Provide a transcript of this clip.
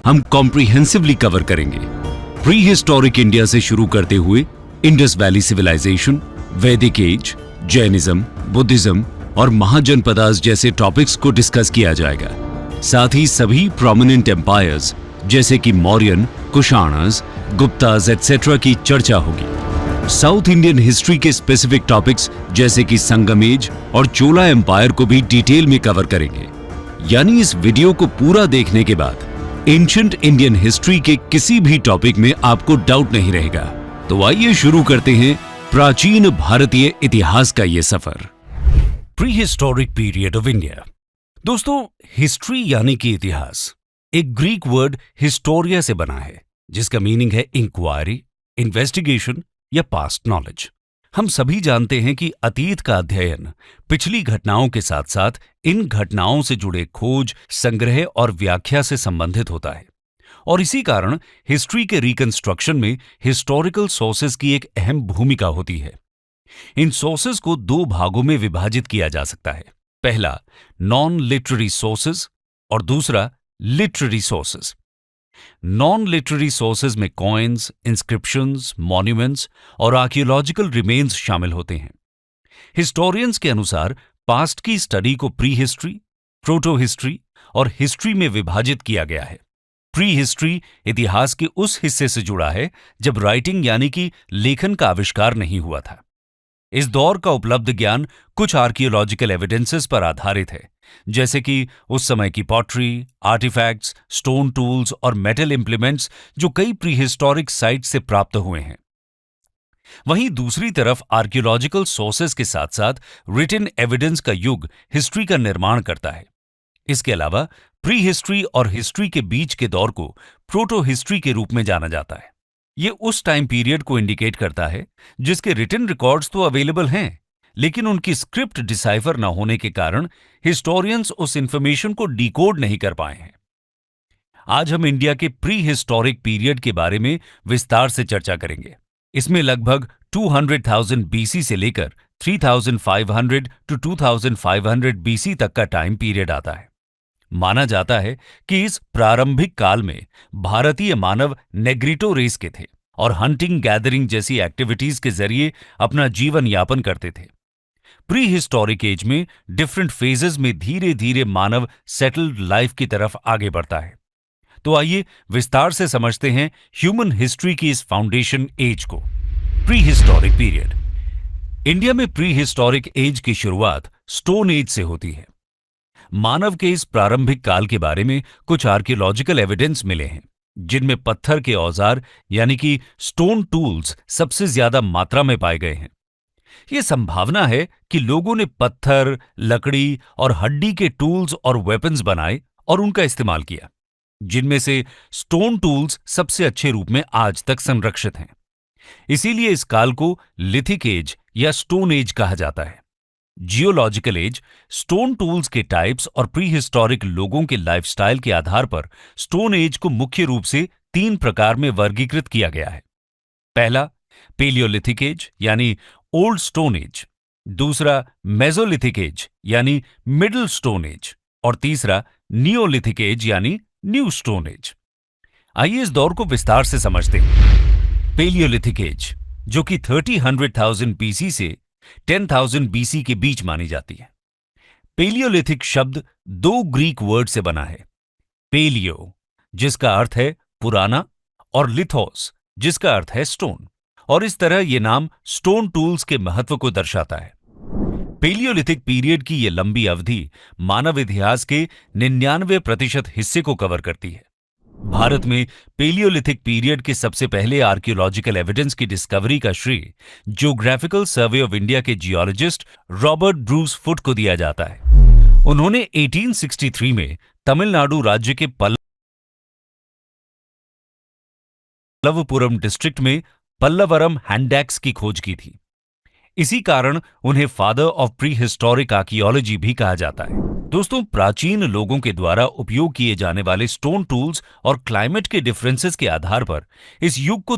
हम comprehensively cover करेंगे। Pre historic India से शुरू करते हुए इंडस वैली सिविलाइजेशन, वैदिक एज, जैनिज्म, बुद्धिज्म और महाजनपदास जैसे टॉपिक्स को डिस्कस किया जाएगा। साथ ही सभी प्रोमिनेंट एम्पायर्स जैसे कि मौर्यन, कुषाणस, गुप्तास एटसेट्रा की चर्चा होगी। साउथ इंडियन हिस्ट्री के स्पेसिफिक टॉपिक्स जैसे कि संगम एज और चोला एम्पायर को भी डिटेल में कवर करेंगे। यानी इस वीडियो को पूरा देखने के बाद एंशिएंट इंडियन हिस्ट्री के किसी भी टॉपिक में आपको डाउट नहीं रहेगा। तो आइए शुरू करते हैं प्राचीन भारतीय इतिहास का ये सफर। Prehistoric period of India. दोस्तों, हिस्ट्री यानी कि इतिहास एक ग्रीक वर्ड हिस्टोरिया से बना है, जिसका मीनिंग है इंक्वायरी, इन्वेस्टिगेशन या पास्ट नॉलेज। हम सभी जानते हैं कि अतीत का अध्ययन पिछली घटनाओं के साथ साथ इन घटनाओं से जुड़े खोज, संग्रह और व्याख्या से संबंधित होता है, और इसी कारण हिस्ट्री के रिकंस्ट्रक्शन में हिस्टोरिकल सोर्सेज की एक अहम भूमिका होती है। इन सोर्सेज को दो भागों में विभाजित किया जा सकता है। पहला नॉन लिटरेरी सोर्सेज और दूसरा literary sources. Non literary sources में कॉइन्स, इंस्क्रिप्शंस, मॉन्यूमेंट्स और आर्कियोलॉजिकल रिमेन्स शामिल होते हैं। हिस्टोरियंस के अनुसार पास्ट की स्टडी को प्री हिस्ट्री, प्रोटो हिस्ट्री और हिस्ट्री में विभाजित किया गया है। प्री हिस्ट्री इतिहास के उस हिस्से से जुड़ा है जब राइटिंग यानी कि लेखन का आविष्कार नहीं हुआ था। इस दौर का उपलब्ध ज्ञान कुछ आर्कियोलॉजिकल एविडेंसेस पर आधारित है, जैसे कि उस समय की पॉटरी, आर्टिफैक्ट्स, स्टोन टूल्स और मेटल इंप्लीमेंट्स जो कई प्रीहिस्टोरिक साइट से प्राप्त हुए हैं। वहीं दूसरी तरफ आर्कियोलॉजिकल सोर्सेज के साथ साथ रिटन एविडेंस का युग हिस्ट्री का निर्माण करता है। इसके अलावा प्री हिस्ट्री और हिस्ट्री के बीच के दौर को प्रोटो हिस्ट्री के रूप में जाना जाता है। ये उस टाइम पीरियड को इंडिकेट करता है जिसके रिटन रिकॉर्ड्स तो अवेलेबल हैं, लेकिन उनकी स्क्रिप्ट डिसाइफर न होने के कारण हिस्टोरियंस उस इंफॉर्मेशन को डिकोड नहीं कर पाए हैं। आज हम इंडिया के प्री हिस्टोरिक पीरियड के बारे में विस्तार से चर्चा करेंगे। इसमें लगभग 200,000 बीसी से लेकर 3,500 to 2,500 बीसी तक का टाइम पीरियड आता है। माना जाता है कि इस प्रारंभिक काल में भारतीय मानव नेग्रिटो रेस के थे और हंटिंग, गैदरिंग जैसी एक्टिविटीज के जरिए अपना जीवन यापन करते थे। प्री हिस्टोरिक एज में डिफरेंट फेजेस में धीरे धीरे मानव सेटल्ड लाइफ की तरफ आगे बढ़ता है। तो आइए विस्तार से समझते हैं ह्यूमन हिस्ट्री की इस फाउंडेशन एज को, प्री हिस्टोरिक पीरियड। इंडिया में प्री हिस्टोरिक एज की शुरुआत स्टोन एज से होती है। मानव के इस प्रारंभिक काल के बारे में कुछ आर्कियोलॉजिकल एविडेंस मिले हैं, जिनमें पत्थर के औजार यानी कि स्टोन टूल्स सबसे ज्यादा मात्रा में पाए गए हैं। यह संभावना है कि लोगों ने पत्थर, लकड़ी और हड्डी के टूल्स और वेपन्स बनाए और उनका इस्तेमाल किया, जिनमें से स्टोन टूल्स सबसे अच्छे रूप में आज तक संरक्षित हैं। इसीलिए इस काल को लिथिक एज या स्टोन एज कहा जाता है। जियोलॉजिकल एज स्टोन टूल्स के टाइप्स और प्री हिस्टोरिक लोगों के लाइफस्टाइल के आधार पर स्टोन एज को मुख्य रूप से 3 प्रकार में वर्गीकृत किया गया है। पहला पेलियोलिथिक एज यानी ओल्ड स्टोन एज, दूसरा मेसोलिथिक एज यानी मिडिल स्टोन एज और तीसरा नियोलिथिक एज यानी न्यू स्टोन एज। आइए इस दौर को विस्तार से समझते हैं। पेलियोलिथिक एज, जो कि 30,000 बीसी से 10,000 बीसी के बीच मानी जाती है। पेलियोलिथिक शब्द 2 ग्रीक वर्ड से बना है। पेलियो, जिसका अर्थ है पुराना, और लिथोस, जिसका अर्थ है स्टोन, और इस तरह यह नाम स्टोन टूल्स के महत्व को दर्शाता है। पेलियोलिथिक पीरियड की यह लंबी अवधि मानव इतिहास के 99% हिस्से को कवर करती है। भारत में पेलियोलिथिक पीरियड के सबसे पहले आर्कियोलॉजिकल एविडेंस की डिस्कवरी का श्रेय ज्योग्राफिकल सर्वे ऑफ इंडिया के जियोलॉजिस्ट रॉबर्ट ब्रूस फुट को दिया जाता है। उन्होंने 1863 में तमिलनाडु राज्य के पल्लवपुरम डिस्ट्रिक्ट में पल्लवरम हैंडैक्स की खोज की थी। इसी कारण उन्हें father of pre historic archaeology भी कहा जाता है। दोस्तों, प्राचीन लोगों के द्वारा उपयोग किए जाने वाले स्टोन टूल्स और क्लाइमेट के डिफरेंसेस के आधार पर इस युग को